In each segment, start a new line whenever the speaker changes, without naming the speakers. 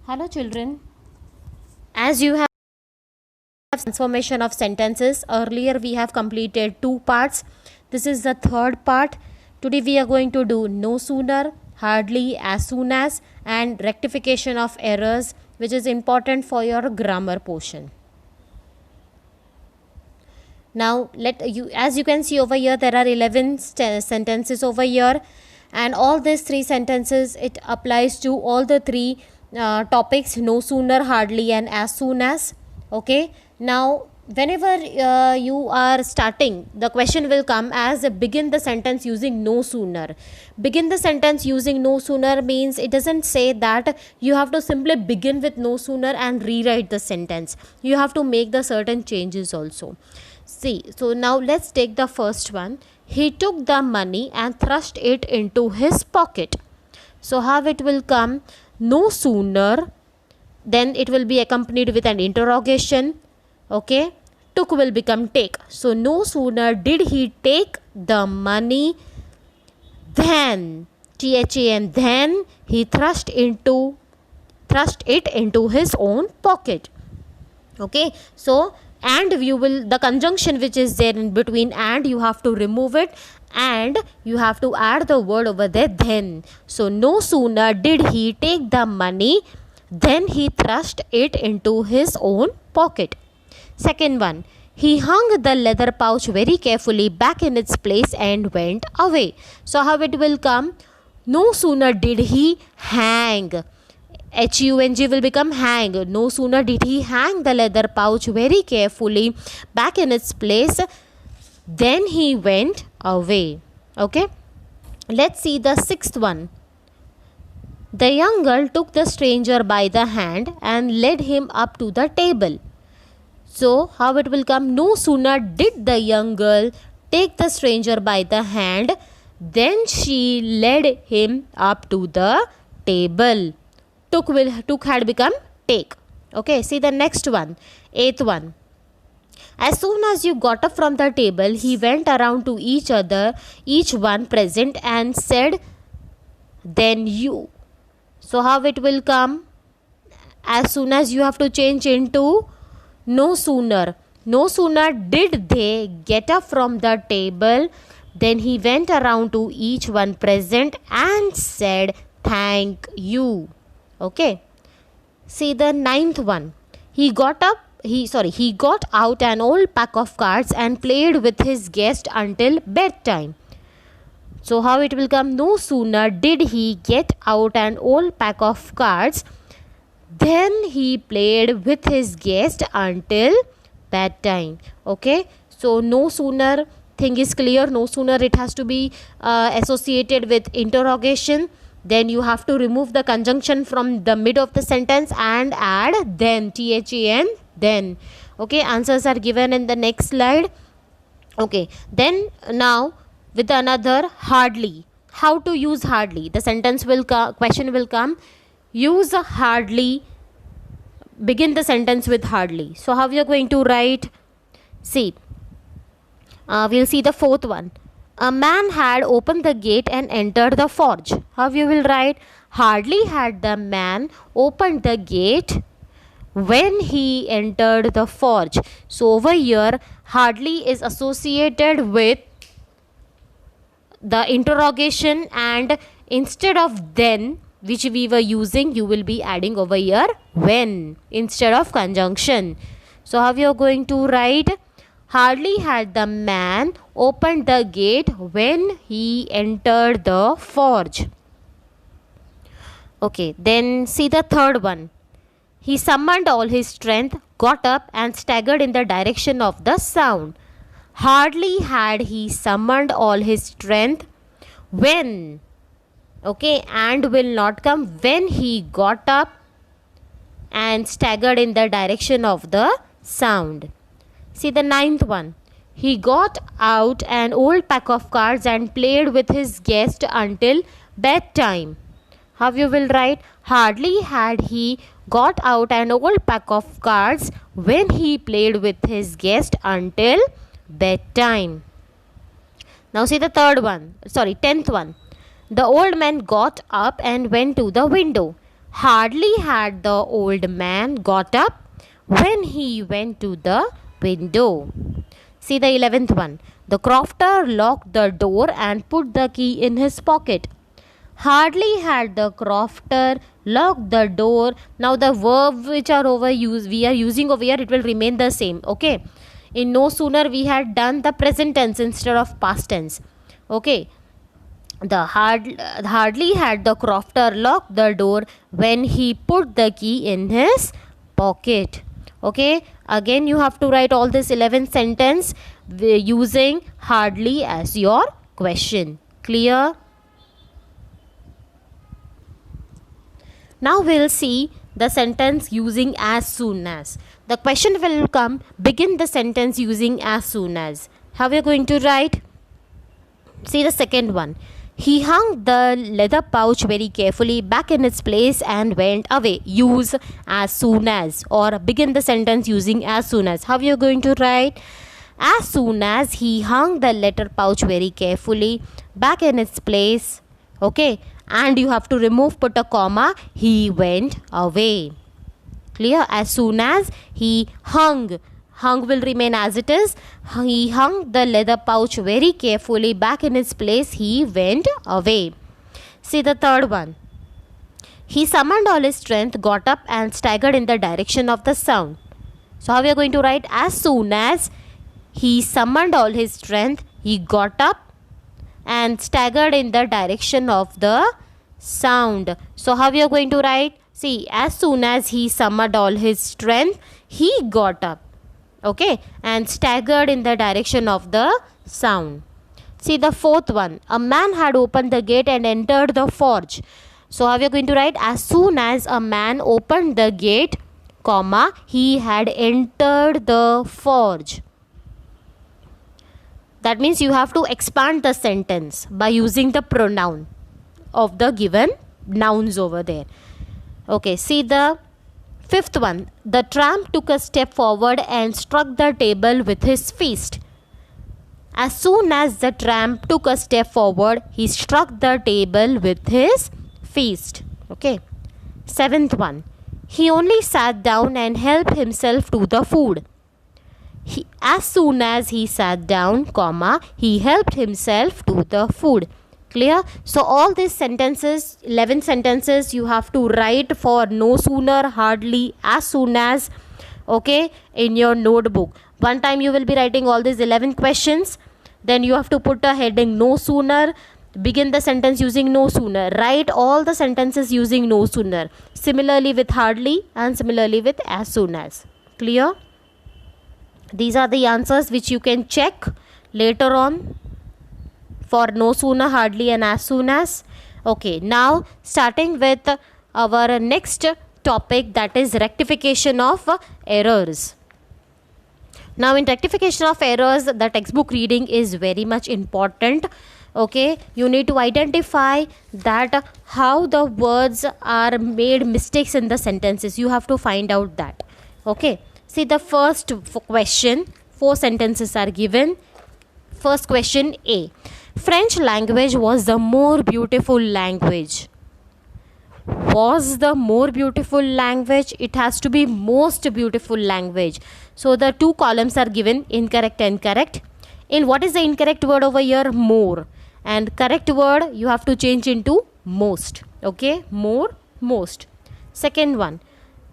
Hello children, as you have transformation of sentences, earlier we have completed two parts. This is the third part. Today we are going to do no sooner, hardly, as soon as, and rectification of errors, which is important for your grammar portion. Now as you can see over here, there are 11 sentences over here, and all these three sentences, it applies to all the three topics: no sooner, hardly, and as soon as. Okay, now whenever you are starting, the question will come as begin the sentence using no sooner. Begin the sentence using no sooner means it doesn't say that you have to simply begin with no sooner and rewrite the sentence. You have to make the certain changes also. See, so now let's take the first one. He took the money and thrust it into his pocket. So how it will come? No sooner, then it will be accompanied with an interrogation. Okay, took will become take. So no sooner did he take the money than, THAN, then he thrust it into his own pocket. Okay, so and you will, the conjunction which is there in between and, you have to remove it and you have to add the word over there then. So no sooner did he take the money then he thrust it into his own pocket. Second one, he hung the leather pouch very carefully back in its place and went away. So how it will come? No sooner did he hang, HUNG will become hang. No sooner did he hang the leather pouch very carefully back in its place, then he went away. Okay, let's see the sixth one. The young girl took the stranger by the hand and led him up to the table. So how it will come? No sooner did the young girl take the stranger by the hand, then she led him up to the table. Took had become take. Okay, see the next one, eighth one. As soon as you got up from the table, he went around to each one present and said, then you. So how it will come? As soon as, you have to change into no sooner. No sooner did they get up from the table, then he went around to each one present and said, thank you. Okay, see the ninth one. He got out an old pack of cards and played with his guest until bedtime. So how it will come? No sooner did he get out an old pack of cards, then he played with his guest until bedtime. Okay, so no sooner thing is clear. No sooner, it has to be associated with interrogation. Then you have to remove the conjunction from the mid of the sentence and add then, THAN, then. Okay, answers are given in the next slide. Okay, then now with another, hardly. How to use hardly? The sentence will question will come. Use hardly. Begin the sentence with hardly. So how we are going to write? See, we'll see the fourth one. A man had opened the gate and entered the forge. How you will write? Hardly had the man opened the gate when he entered the forge. So over here, hardly is associated with the interrogation, and instead of then, which we were using, you will be adding over here when instead of conjunction. So how you are going to write? Hardly had the man opened the gate when he entered the forge. Okay, then see the third one. He summoned all his strength, got up and staggered in the direction of the sound. Hardly had he summoned all his strength when, okay, and will not come, when he got up and staggered in the direction of the sound. See the ninth one. He got out an old pack of cards and played with his guest until bedtime. How you will write? Hardly had he got out an old pack of cards when he played with his guest until bedtime. Now see the tenth one. The old man got up and went to the window. Hardly had the old man got up when he went to the window. See the 11th one. The crofter locked the door and put the key in his pocket. Hardly had the crofter locked the door. Now the verb which are we are using over here, it will remain the same. Okay. In no sooner we had done the present tense instead of past tense. Okay. Hardly had the crofter locked the door when he put the key in his pocket. Okay, again you have to write all this 11th sentence using hardly as your question. Clear? Now we'll see the sentence using as soon as. The question will come, begin the sentence using as soon as. How we are going to write? See the second one. He hung the leather pouch very carefully back in its place and went away. Use as soon as, or begin the sentence using as soon as. How you are going to write? As soon as he hung the letter pouch very carefully back in its place. Okay. And you have to put a comma. He went away. Clear? As soon as he hung will remain as it is. He hung the leather pouch very carefully back in its place. He went away. See the third one. He summoned all his strength, got up and staggered in the direction of the sound. So how we are going to write? As soon as he summoned all his strength, he got up and staggered in the direction of the sound. So how we are going to write? See, as soon as he summoned all his strength, he got up. Okay, and staggered in the direction of the sound. See the fourth one. A man had opened the gate and entered the forge. So how we are going to write? As soon as a man opened the gate, comma, he had entered the forge. That means you have to expand the sentence by using the pronoun of the given nouns over there. Okay, see the fifth one. The tramp took a step forward and struck the table with his fist. As soon as the tramp took a step forward, he struck the table with his fist. Okay. Seventh one. He only sat down and helped himself to the food. As soon as he sat down, comma, he helped himself to the food. Clear? So all these sentences, 11 sentences you have to write for no sooner, hardly, as soon as, okay, in your notebook. One time you will be writing all these 11 questions. Then you have to put a heading no sooner. Begin the sentence using no sooner. Write all the sentences using no sooner. Similarly with hardly and similarly with as soon as. Clear? These are the answers which you can check later on for no sooner, hardly and as soon as. Okay, now starting with our next topic, that is rectification of errors. Now in rectification of errors, the textbook reading is very much important. Okay, you need to identify that how the words are made mistakes in the sentences. You have to find out that. Okay, see the first question. 4 sentences are given. First question A. French language was the more beautiful language. Was the more beautiful language? It has to be most beautiful language. So the 2 columns are given, incorrect and correct. In what is the incorrect word over here? More. And correct word you have to change into most. Okay, more, most. Second one.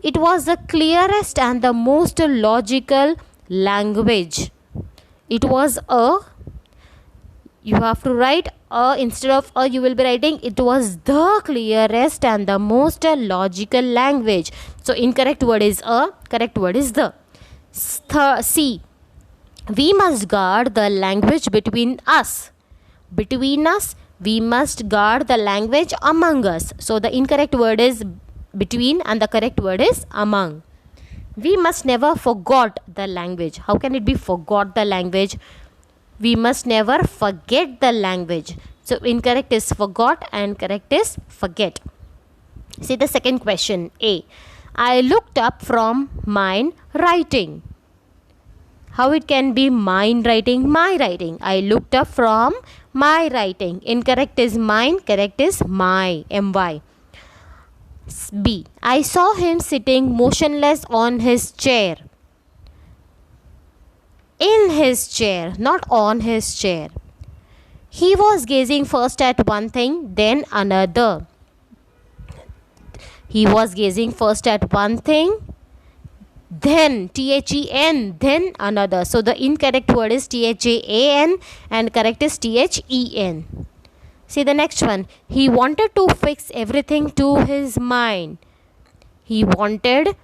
It was the clearest and the most logical language. It was a, you have to write a, instead of a you will be writing it was the clearest and the most logical language. So incorrect word is a, correct word is the. C. We must guard the language between us. Between us, we must guard the language among us. So the incorrect word is between and the correct word is among. We must never forget the language. How can it be forgot the language? We must never forget the language. So incorrect is forgot and correct is forget. See the second question. A. I looked up from mine writing. How it can be mine writing? My writing. I looked up from my writing. Incorrect is mine, correct is my, my. B. I saw him sitting motionless on his chair. In his chair, not on his chair. He was gazing first at one thing, then another. He was gazing first at one thing, then THEN, then another. So the incorrect word is THAN and correct is THEN. See the next one. He wanted to fix everything to his mind. He wanted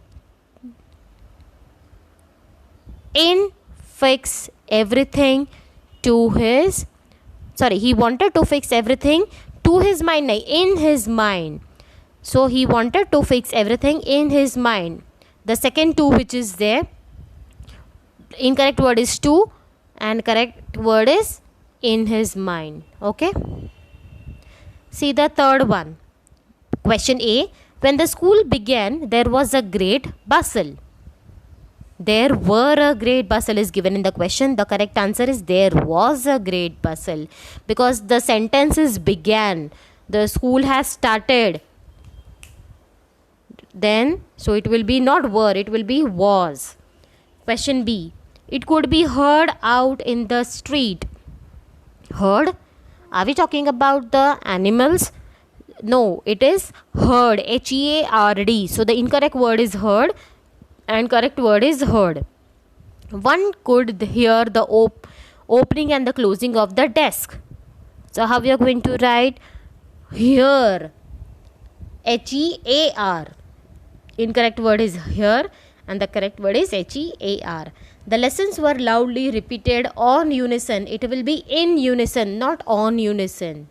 fix everything to his he wanted to fix everything to his mind, in his mind. So he wanted to fix everything in his mind. The second two which is there, incorrect word is to and correct word is in his mind. Okay. See the third one. Question A. When the school began, there was a great bustle. There were a great bustle is given in the question. The correct answer is there was a great bustle, because the sentence is began. The school has started. Then, so it will be not were, it will be was. Question B. It could be heard out in the street. Heard? Are we talking about the animals? No, it is heard. HEARD. So the incorrect word is heard and correct word is heard. One could hear the opening and the closing of the desk. So how we are going to write? Hear. HEAR. Incorrect word is hear and the correct word is HEAR. The lessons were loudly repeated on unison. It will be in unison, not on unison.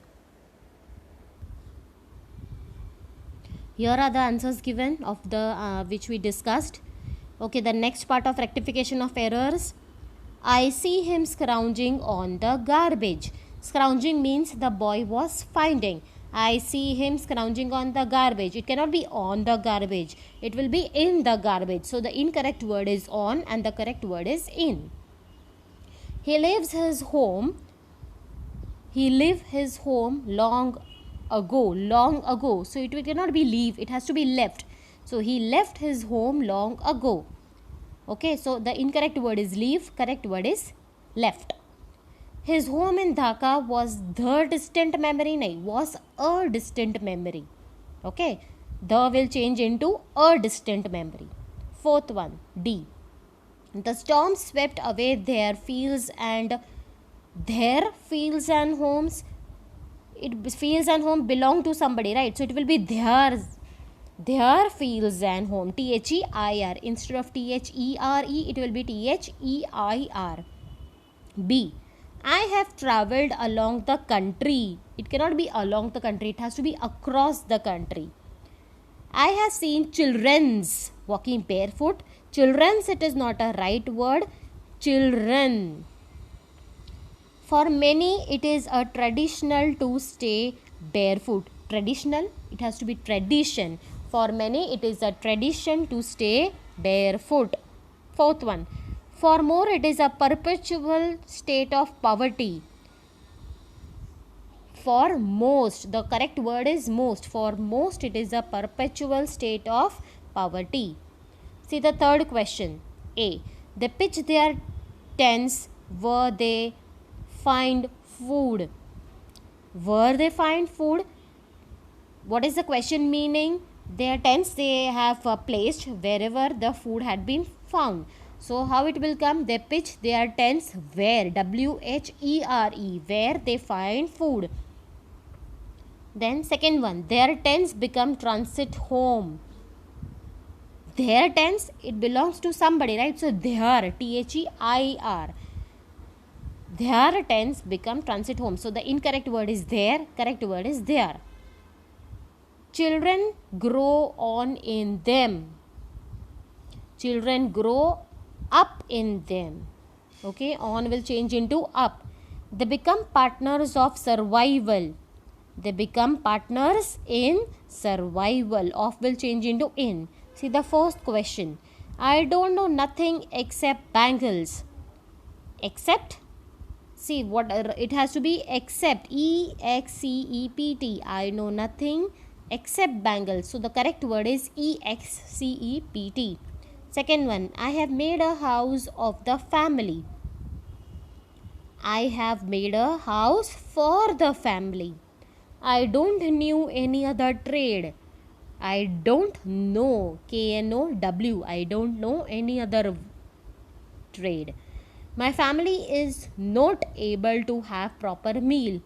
Here are the answers given of the which we discussed. Okay, the next part of rectification of errors. I see him scrounging on the garbage. Scrounging means the boy was finding. I see him scrounging on the garbage. It cannot be on the garbage. It will be in the garbage. So the incorrect word is on and the correct word is in. He leaves his home. He left his home long ago. So it cannot be leave. It has to be left. So he left his home long ago. Okay, so the incorrect word is leave. Correct word is left. His home in Dhaka was the distant memory. No, was a distant memory. Okay, the will change into a distant memory. Fourth one, D. The storm swept away their fields and homes. Fields and home belong to somebody, right? So it will be their fields and home. THEIR. Instead of THERE, it will be THEIR. B. I have travelled along the country. It cannot be along the country. It has to be across the country. I have seen children's walking barefoot. Children's, it is not a right word. Children. For many, it is a traditional to stay barefoot. Traditional, it has to be tradition. For many, it is a tradition to stay barefoot. Fourth one. For more, it is a perpetual state of poverty. For most, the correct word is most. For most, it is a perpetual state of poverty. See the third question. A. They pitch their tents where they find food. Where they find food? What is the question meaning? Their tents they have placed wherever the food had been found. So how it will come? They pitch their tents where, WHERE, where they find food. Then second one, their tents become transit home. Their tents, it belongs to somebody, right? So their, THEIR. Their tents become transit home. So the incorrect word is there, correct word is there. Children grow on in them. Children grow up in them. Okay, on will change into up. They become partners of survival. They become partners in survival. Of will change into in. See the first question. I don't know nothing except bangles. Except? See what it has to be except. EXCEPT. I know nothing except bangles. So the correct word is except. Second one, I have made a house of the family. I have made a house for the family. I don't knew any other trade. I don't know, KNOW. I don't know any other trade. My family is not able to have proper meal.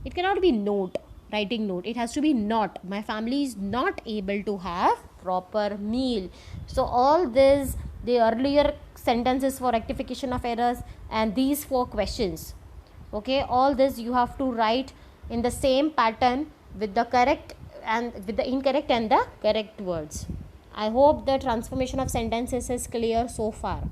It cannot be note, writing note. It has to be not. My family is not able to have proper meal. So all this, the earlier sentences for rectification of errors and these 4 questions. Okay, all this you have to write in the same pattern with the correct and with the incorrect and the correct words. I hope the transformation of sentences is clear so far.